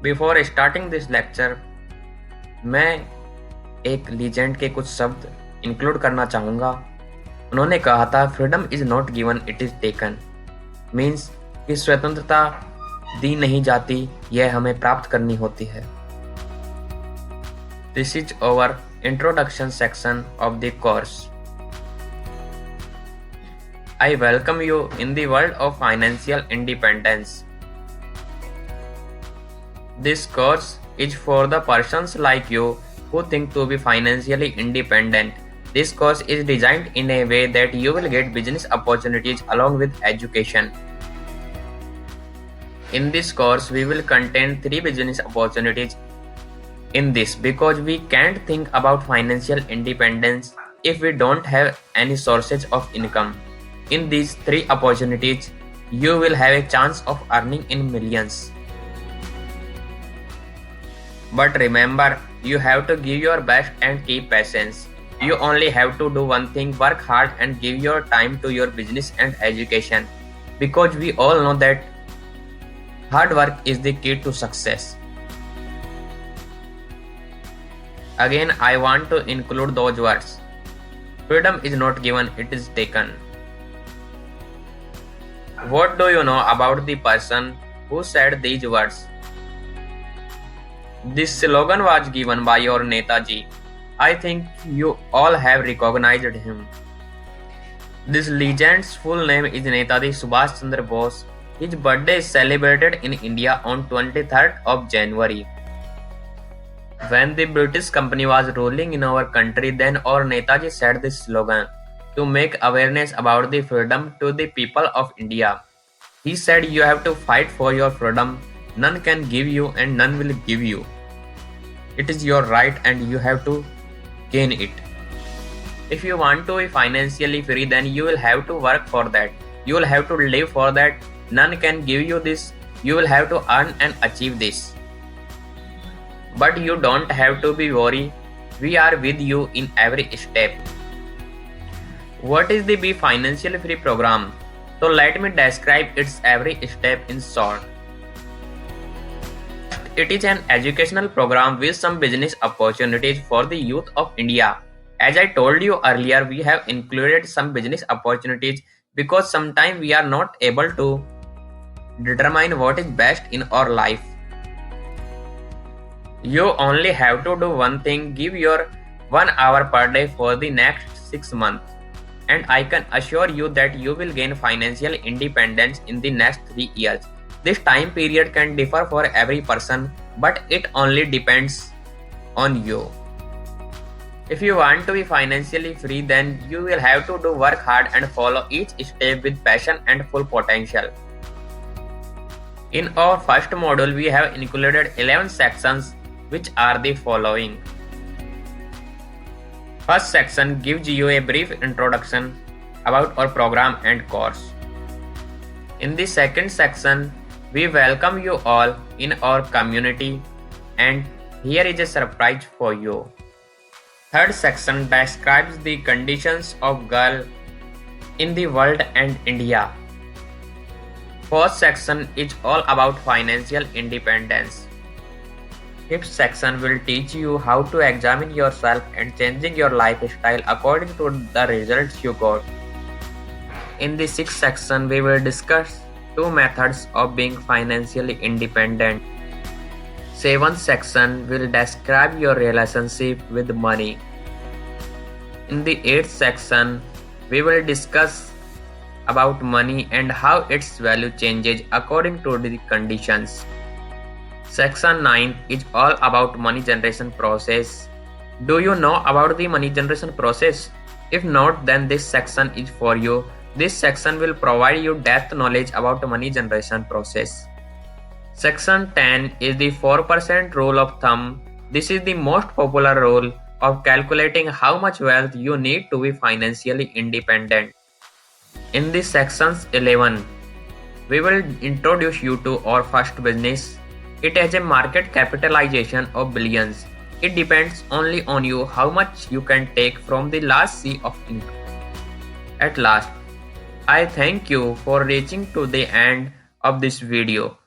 Before starting this lecture मैं एक legend के कुछ शब्द इंक्लूड करना चाहूँगा। उन्होंने कहा था, freedom is not given, it is taken. Means कि स्वतंत्रता दी नहीं जाती, यह हमें प्राप्त करनी होती है। This is our introduction section of the course. I welcome you in the world of financial independence. This course is for the persons like you who think to be financially independent. This course is designed in a way that you will get business opportunities along with education. In this course, we will contain 3 business opportunities in this because we can't think about financial independence if we don't have any sources of income. In these 3 opportunities, you will have a chance of earning in millions. But remember, you have to give your best and keep patience. You only have to do one thing, work hard and give your time to your business and education. Because we all know that hard work is the key to success. Again, I want to include those words. Freedom is not given, it is taken. What do you know about the person who said these words? This slogan was given by your Netaji. I think you all have recognized him. This legend's full name is Netaji Subhash Chandra Bose. His birthday is celebrated in India on 23rd of January. When the British company was ruling in our country, then our Netaji said this slogan to make awareness about the freedom to the people of India. He said, you have to fight for your freedom. None can give you and none will give you. It is your right and you have to gain it. If you want to be financially free, then you will have to work for that. You will have to live for that. None can give you this. You will have to earn and achieve this. But you don't have to be worried. We are with you in every step. What is the Be Financially Free program? So let me describe its every step in short. It is an educational program with some business opportunities for the youth of India. As I told you earlier, we have included some business opportunities because sometimes we are not able to determine what is best in our life. You only have to do one thing, give your 1 hour per day for the next 6 months. And I can assure you that you will gain financial independence in the next 3 years. This time period can differ for every person, but it only depends on you. If you want to be financially free, then you will have to do work hard and follow each step with passion and full potential. In our first module, we have included 11 sections, which are the following. First section gives you a brief introduction about our program and course. In the second section, we welcome you all in our community and here is a surprise for you. Third section describes the conditions of girl in the world and India. Fourth section is all about financial independence. Fifth section will teach you how to examine yourself and changing your lifestyle according to the results you got. In the sixth section, we will discuss 2 methods of being financially independent. Seventh section will describe your relationship with money. In the 8th section, we will discuss about money and how its value changes according to the conditions. Section 9 is all about money generation process. Do you know about the money generation process? If not, then this section is for you. This section will provide you depth knowledge about money generation process. Section 10 is the 4% rule of thumb. This is the most popular rule of calculating how much wealth you need to be financially independent. In this sections 11, we will introduce you to our first business. It has a market capitalization of billions. It depends only on you how much you can take from the large sea of income. At last, I thank you for reaching to the end of this video.